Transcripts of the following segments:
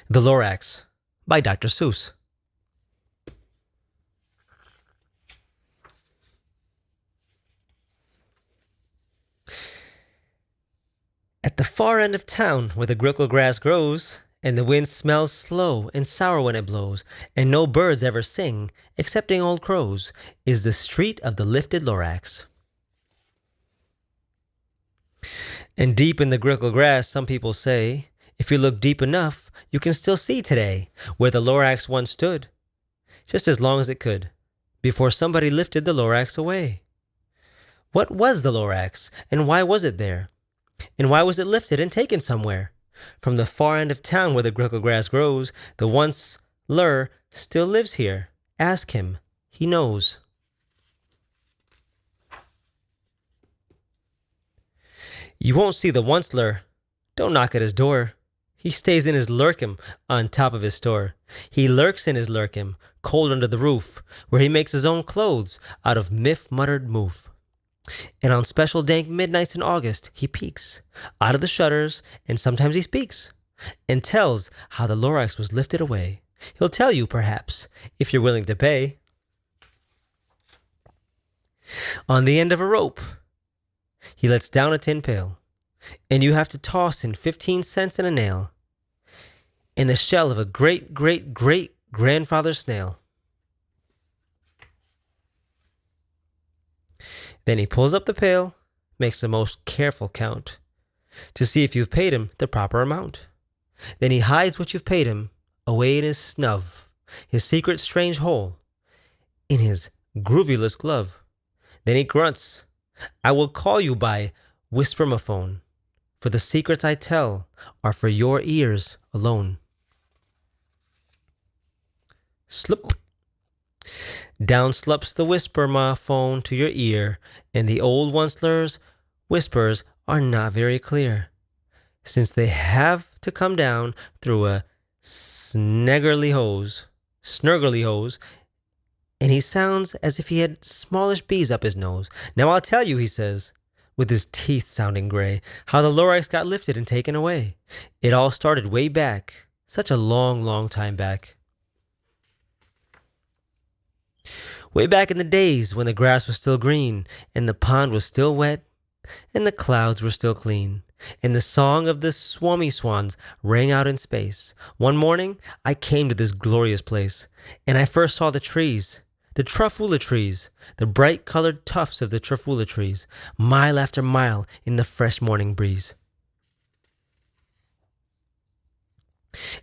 The Lorax by Dr. Seuss. At the far end of town where the grickle grass grows, and the wind smells slow and sour when it blows, and no birds ever sing, excepting old crows, is the street of the lifted Lorax. And deep in the grickle grass, some people say, if you look deep enough, you can still see today where the Lorax once stood, just as long as it could, before somebody lifted the Lorax away. What was the Lorax, and why was it there? And why was it lifted and taken somewhere? From the far end of town where the grickle grass grows, the once Lur still lives here. Ask him, he knows. You won't see the once Lur. Don't knock at his door. He stays in his lurkim on top of his store. He lurks in his lurkim, cold under the roof, where he makes his own clothes out of muttered moof. And on special dank midnights in August, he peeks out of the shutters, and sometimes he speaks, and tells how the Lorax was lifted away. He'll tell you, perhaps, if you're willing to pay. On the end of a rope, he lets down a tin pail, and you have to toss in 15 cents and a nail, in the shell of a great-great-great-grandfather snail. Then he pulls up the pail, makes a most careful count, to see if you've paid him the proper amount. Then he hides what you've paid him away in his snub, his secret strange hole, in his groovyless glove. Then he grunts, I will call you by whispermaphone, for the secrets I tell are for your ears alone. Slip. Down slups the whispermaphone to your ear, and the old once-Lur's whispers are not very clear, since they have to come down through a snurgly hose, and he sounds as if he had smallish bees up his nose. Now I'll tell you, he says, with his teeth sounding gray, how the Lorax got lifted and taken away. It all started way back, such a long, long time back. Way back in the days when the grass was still green, and the pond was still wet, and the clouds were still clean, and the song of the swummy swans rang out in space. One morning, I came to this glorious place, and I first saw the trees, the truffula trees, the bright-colored tufts of the truffula trees, mile after mile in the fresh morning breeze.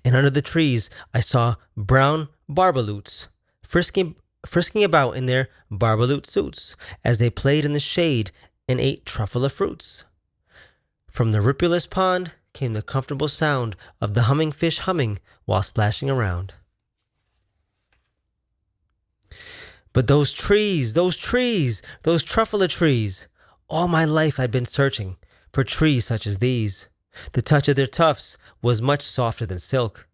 And under the trees, I saw brown barbaloots, frisking about in their barbaloot suits as they played in the shade and ate truffula fruits. From the ripulous pond came the comfortable sound of the humming fish humming while splashing around. But those trees, those truffula trees, all my life I'd been searching for trees such as these. The touch of their tufts was much softer than silk,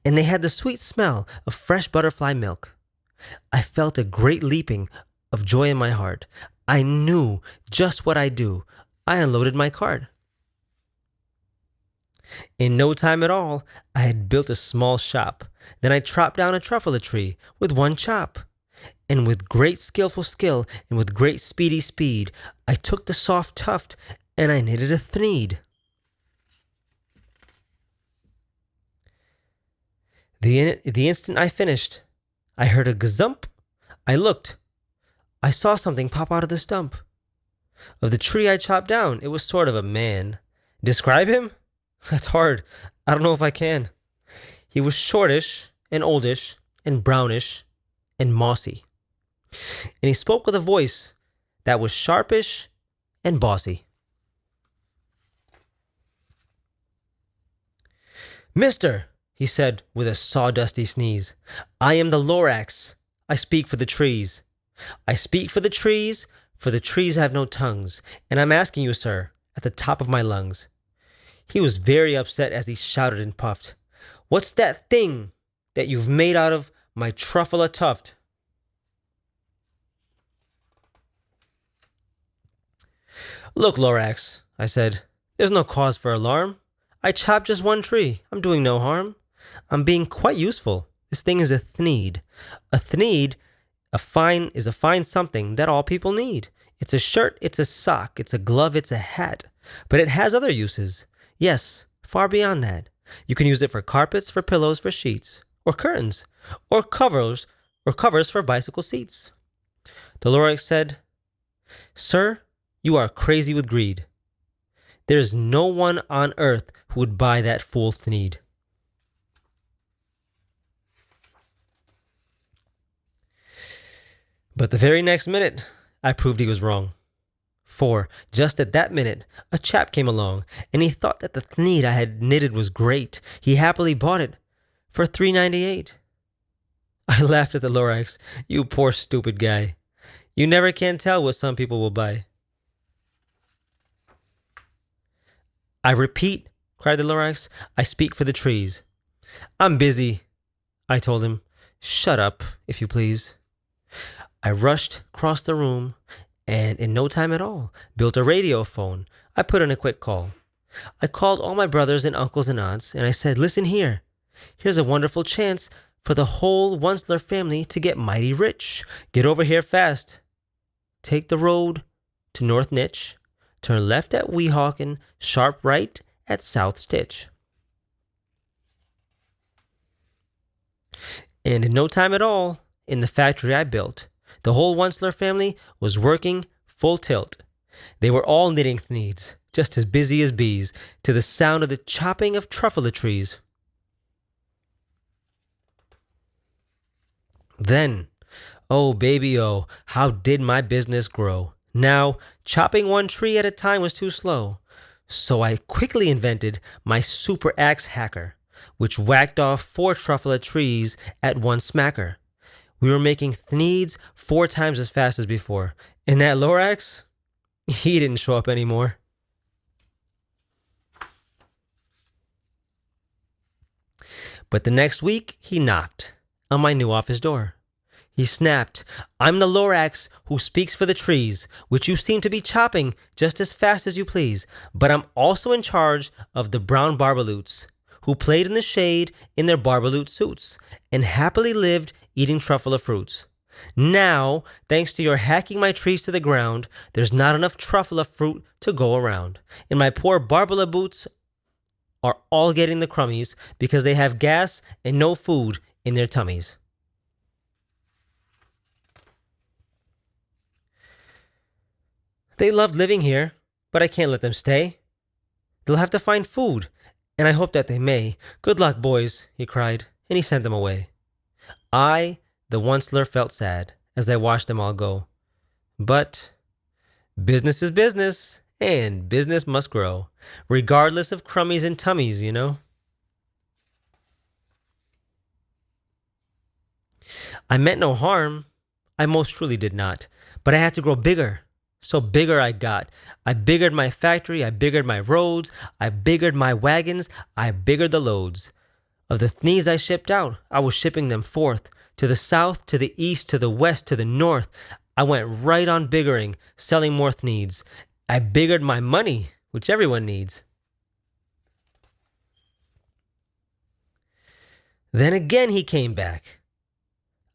and they had the sweet smell of fresh butterfly milk. I felt a great leaping of joy in my heart. I knew just what I'd do. I unloaded my cart. In no time at all, I had built a small shop. Then I chopped down a truffula tree with one chop. And with great skillful skill and with great speedy speed, I took the soft tuft and I knitted a thread. The instant I finished, I heard a gazump. I looked. I saw something pop out of the stump of the tree I chopped down. It was sort of a man. Describe him? That's hard. I don't know if I can. He was shortish and oldish and brownish and mossy. And he spoke with a voice that was sharpish and bossy. Mister, he said with a sawdusty sneeze, I am the Lorax. I speak for the trees. I speak for the trees have no tongues, and I'm asking you, sir, at the top of my lungs. He was very upset as he shouted and puffed. What's that thing that you've made out of my truffula tuft? Look, Lorax, I said, there's no cause for alarm. I chopped just one tree. I'm doing no harm. I'm being quite useful. This thing is a thneed. A thneed is a fine something that all people need. It's a shirt, it's a sock, it's a glove, it's a hat. But it has other uses. Yes, far beyond that. You can use it for carpets, for pillows, for sheets, or curtains, or covers for bicycle seats. The Lorax said, "Sir, you are crazy with greed. There is no one on earth who would buy that fool thneed." But the very next minute, I proved he was wrong. For, just at that minute, a chap came along, and he thought that the thneed I had knitted was great. He happily bought it for $3.98. I laughed at the Lorax. "You poor stupid guy. You never can tell what some people will buy." "I repeat," cried the Lorax, "I speak for the trees." "I'm busy," I told him. "Shut up, if you please." I rushed across the room and in no time at all built a radio phone. I put in a quick call. I called all my brothers and uncles and aunts, and I said, "Listen here. Here's a wonderful chance for the whole Onceler family to get mighty rich. Get over here fast. Take the road to North Nitch, turn left at Weehawken, sharp right at South Stitch." And in no time at all, in the factory I built, the whole Onceler family was working full tilt. They were all knitting thneeds, just as busy as bees, to the sound of the chopping of truffle trees. Then, oh baby oh, how did my business grow. Now, chopping one tree at a time was too slow, so I quickly invented my super axe hacker, which whacked off 4 truffle trees at one smacker. We were making thneeds 4 times as fast as before, and that Lorax, he didn't show up anymore. But the next week, he knocked on my new office door. He snapped, "I'm the Lorax who speaks for the trees, which you seem to be chopping just as fast as you please. But I'm also in charge of the brown barbaloots, who played in the shade in their barbaloot suits, and happily lived eating truffle fruits. Now, thanks to your hacking my trees to the ground, there's not enough truffle fruit to go around, and my poor barbala boots are all getting the crummies because they have gas and no food in their tummies." They loved living here, but I can't let them stay. They'll have to find food, and I hope that they may. "Good luck, boys," he cried, and he sent them away. I, the Onceler, felt sad as I watched them all go. But business is business, and business must grow, regardless of crummies and tummies, you know. I meant no harm. I most truly did not. But I had to grow bigger. So bigger I got. I biggered my factory, I biggered my roads, I biggered my wagons, I biggered the loads. Of the thneeds I shipped out, I was shipping them forth, to the south, to the east, to the west, to the north. I went right on biggering, selling more thneeds. I biggered my money, which everyone needs. Then again he came back.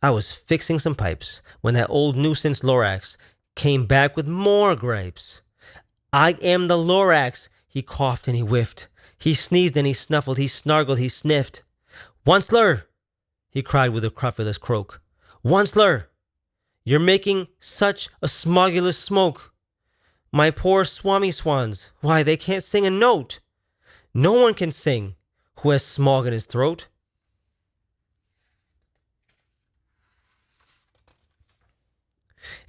I was fixing some pipes when that old nuisance Lorax came back with more gripes. "I am the Lorax," he coughed and he whiffed. He sneezed and he snuffled, he snargled, he sniffed. "Onceler," he cried with a crufulous croak. "Onceler, you're making such a smogulous smoke. My poor swami swans, why, they can't sing a note. No one can sing who has smog in his throat."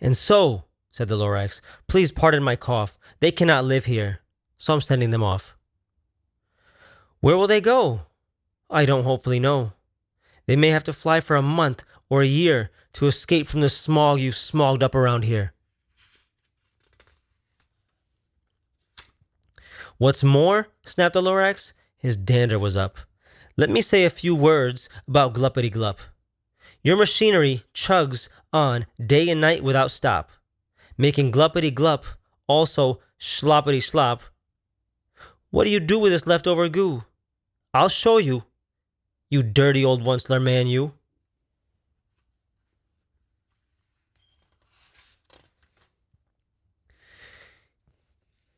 "And so," said the Lorax, "please pardon my cough. They cannot live here, so I'm sending them off." "Where will they go?" "I don't hopefully know. They may have to fly for a month or a year to escape from the smog you've smogged up around here." "What's more," snapped the Lorax, his dander was up, "let me say a few words about Gluppity Glup. Your machinery chugs on day and night without stop, making Gluppity Glup also sloppity slop. What do you do with this leftover goo? I'll show you. you dirty old once-ler man, you.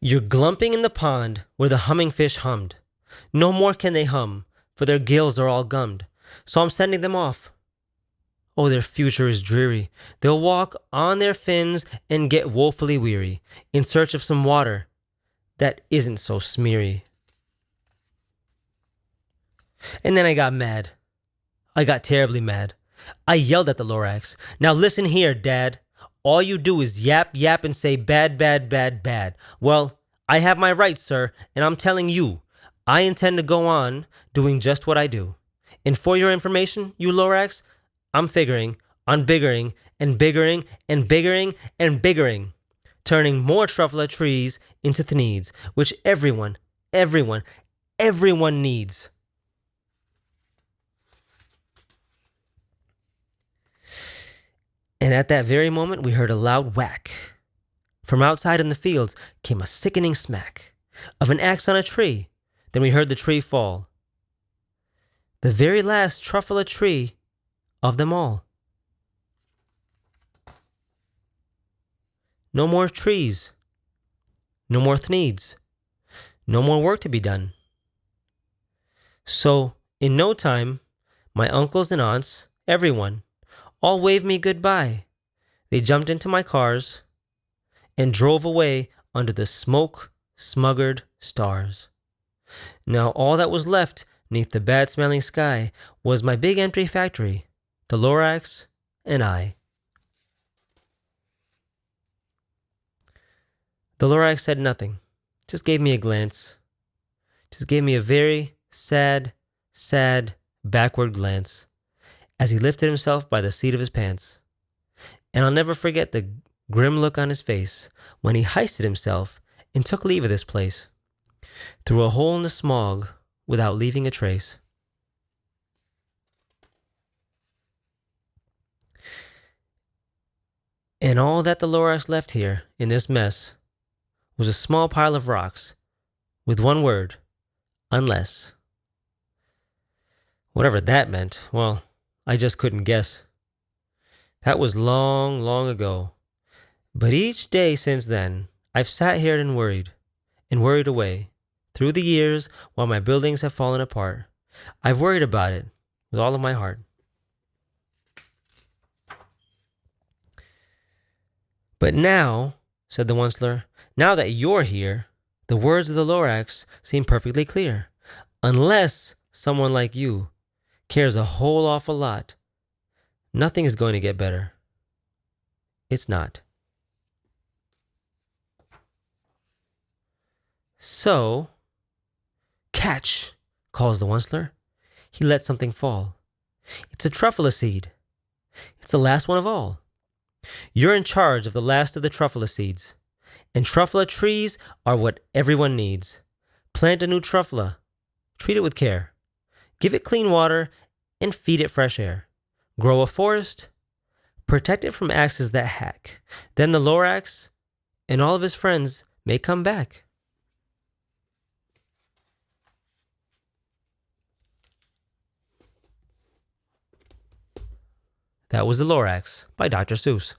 You're glumping in the pond where the humming fish hummed. No more can they hum, for their gills are all gummed. So I'm sending them off. Oh, their future is dreary. They'll walk on their fins and get woefully weary, in search of some water that isn't so smeary. And then I got mad. I got terribly mad. I yelled at the Lorax. Now listen here, Dad. All you do is yap, yap, and say bad, bad, bad, bad. Well, I have my rights, sir, and I'm telling you, I intend to go on doing just what I do. And for your information, you Lorax, I'm figuring on biggering and biggering and biggering and biggering, turning more truffle trees into thneeds, which everyone needs. And at that very moment, we heard a loud whack. From outside in the fields came a sickening smack of an axe on a tree. Then we heard the tree fall. The very last truffle tree of them all. No more trees. No more thneeds. No more work to be done. So, in no time, my uncles and aunts, everyone, all waved me goodbye. They jumped into my cars and drove away under the smoke-smuggered stars. Now all that was left neath the bad-smelling sky was my big empty factory, the Lorax, and I. The Lorax said nothing, just gave me a glance, just gave me a very sad, backward glance, as he lifted himself by the seat of his pants. And I'll never forget the grim look on his face when he heisted himself and took leave of this place, through a hole in the smog without leaving a trace. And all that the Lorax left here in this mess was a small pile of rocks with one word, unless. Whatever that meant, well, I just couldn't guess. That was long, long ago. But each day since then, I've sat here and worried away. Through the years, while my buildings have fallen apart, I've worried about it with all of my heart. But now, said the Onceler, now that you're here, the words of the Lorax seem perfectly clear. Unless someone like you cares a whole awful lot, nothing is going to get better. It's not. So, catch, calls the Onceler. He lets something fall. It's a truffle seed. It's the last one of all. You're in charge of the last of the truffle seeds. And truffle trees are what everyone needs. Plant a new truffle. Treat it with care. Give it clean water and feed it fresh air. Grow a forest. Protect it from axes that hack. Then the Lorax and all of his friends may come back. That was The Lorax by Dr. Seuss.